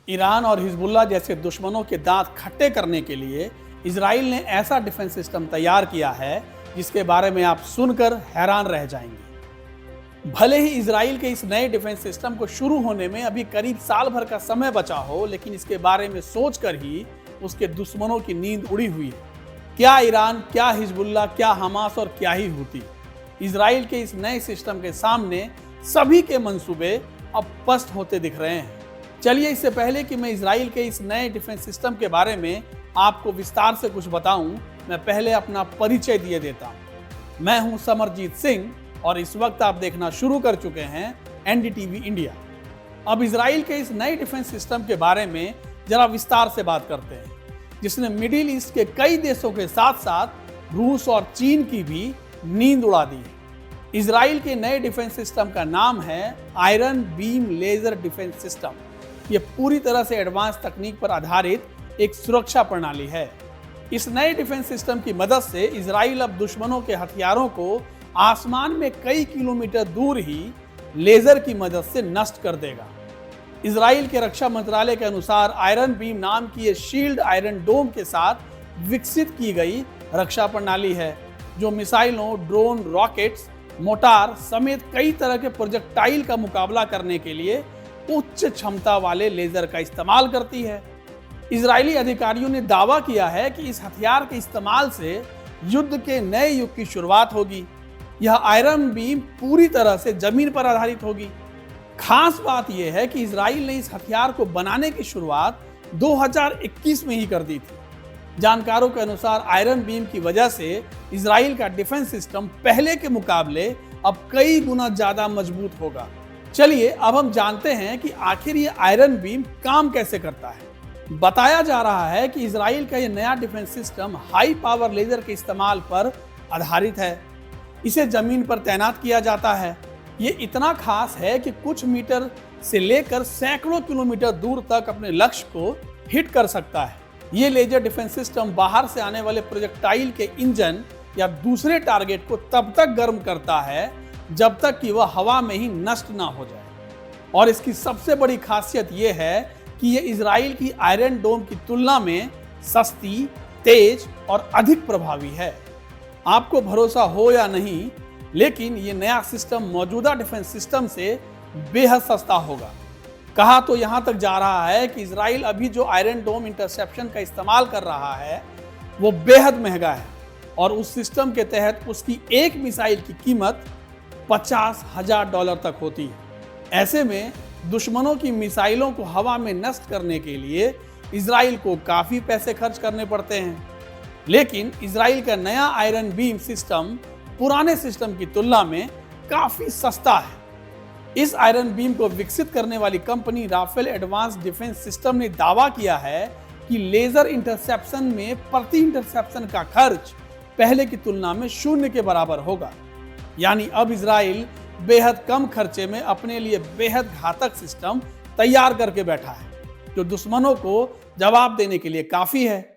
Iran और Hezbollah जैसे दुश्मनों के दांत खट्टे करने के लिए इजराइल ने ऐसा डिफेंस सिस्टम तैयार किया है जिसके बारे में आप सुनकर हैरान रह जाएंगे। भले ही इजराइल के इस नए डिफेंस सिस्टम को शुरू होने में अभी करीब साल भर का समय बचा हो, लेकिन इसके बारे में सोचकर ही उसके दुश्मनों की नींद उड़ी हुई है। क्या ईरान, क्या हिजबुल्लाह, क्या हमास और क्या ही हूती, इजराइल के इस नए सिस्टम के सामने सभी के मंसूबे अब पस्त होते दिख रहे हैं। चलिए, इससे पहले कि मैं इजराइल के इस नए डिफेंस सिस्टम के बारे में आपको विस्तार से कुछ बताऊं, मैं पहले अपना परिचय दिए देता हूं। मैं हूं समरजीत सिंह और इस वक्त आप देखना शुरू कर चुके हैं एनडीटीवी इंडिया। अब इजराइल के इस नए डिफेंस सिस्टम के बारे में जरा विस्तार से बात करते हैं, जिसने मिडिल ईस्ट के कई देशों के साथ साथ रूस और चीन की भी नींद उड़ा दी है। इजराइल के नए डिफेंस सिस्टम का नाम है Iron Beam laser defence system. ये पूरी तरह से एडवांस तकनीक पर आधारित एक सुरक्षा प्रणाली है। इस नए डिफेंस सिस्टम की मदद से इजराइल अब दुश्मनों के हथियारों को आसमान में कई किलोमीटर दूर ही लेजर की मदद से नष्ट कर देगा। इजराइल के रक्षा मंत्रालय के अनुसार आयरन बीम नाम की ये शील्ड आयरन डोम के साथ विकसित की गई रक्षा प्रणाली है, जो मिसाइलों, ड्रोन, रॉकेट्स, मोटार समेत कई तरह के प्रोजेक्टाइल का मुकाबला करने के लिए उच्च क्षमता वाले लेजर का इस्तेमाल करती है। इजरायली अधिकारियों ने दावा किया है कि इस हथियार के इस्तेमाल से युद्ध के नए युग की शुरुआत होगी। यह आयरन बीम पूरी तरह से जमीन पर आधारित होगी। खास बात यह है कि इजराइल ने इस हथियार को बनाने की शुरुआत 2021 में ही कर दी थी। जानकारों के अनुसार आयरन बीम की वजह से इजराइल का डिफेंस सिस्टम पहले के मुकाबले अब कई गुना ज्यादा मजबूत होगा। चलिए, अब हम जानते हैं कि आखिर ये आयरन बीम काम कैसे करता है। बताया जा रहा है कि इजराइल का ये नया defence system high power laser के इस्तेमाल पर आधारित है। इसे जमीन पर तैनात किया जाता है। ये इतना खास है कि कुछ मीटर से लेकर सैकड़ों किलोमीटर दूर तक अपने लक्ष्य को हिट कर सकता है। ये लेजर डिफेंस सिस्टम बाहर से आने वाले प्रोजेक्टाइल के इंजन या दूसरे टारगेट को तब तक गर्म करता है जब तक कि वह हवा में ही नष्ट ना हो जाए। और इसकी सबसे बड़ी खासियत यह है कि यह इजराइल की आयरन डोम की तुलना में सस्ती, तेज और अधिक प्रभावी है। आपको भरोसा हो या नहीं, लेकिन यह नया सिस्टम मौजूदा डिफेंस सिस्टम से बेहद सस्ता होगा। कहा तो यहां तक जा रहा है कि इजराइल अभी जो आयरन डोम इंटरसेप्शन का इस्तेमाल कर रहा है वो बेहद महंगा है और उस सिस्टम के तहत उसकी एक मिसाइल की कीमत $50,000 तक होती है। ऐसे में दुश्मनों की मिसाइलों को हवा में नष्ट करने के लिए इजराइल को काफी पैसे खर्च करने पड़ते हैं। लेकिन इजराइल का नया आयरन बीम सिस्टम पुराने सिस्टम की तुलना में काफी सस्ता है। इस आयरन बीम को विकसित करने वाली company Rafael Advance Defence System ने दावा किया है कि लेजर इंटरसेप्शन में प्रति इंटरसेप्शन का खर्च पहले की तुलना में 0 के बराबर होगा। यानी अब इजराइल बेहद कम खर्चे में अपने लिए बेहद घातक सिस्टम तैयार करके बैठा है, जो दुश्मनों को जवाब देने के लिए काफी है।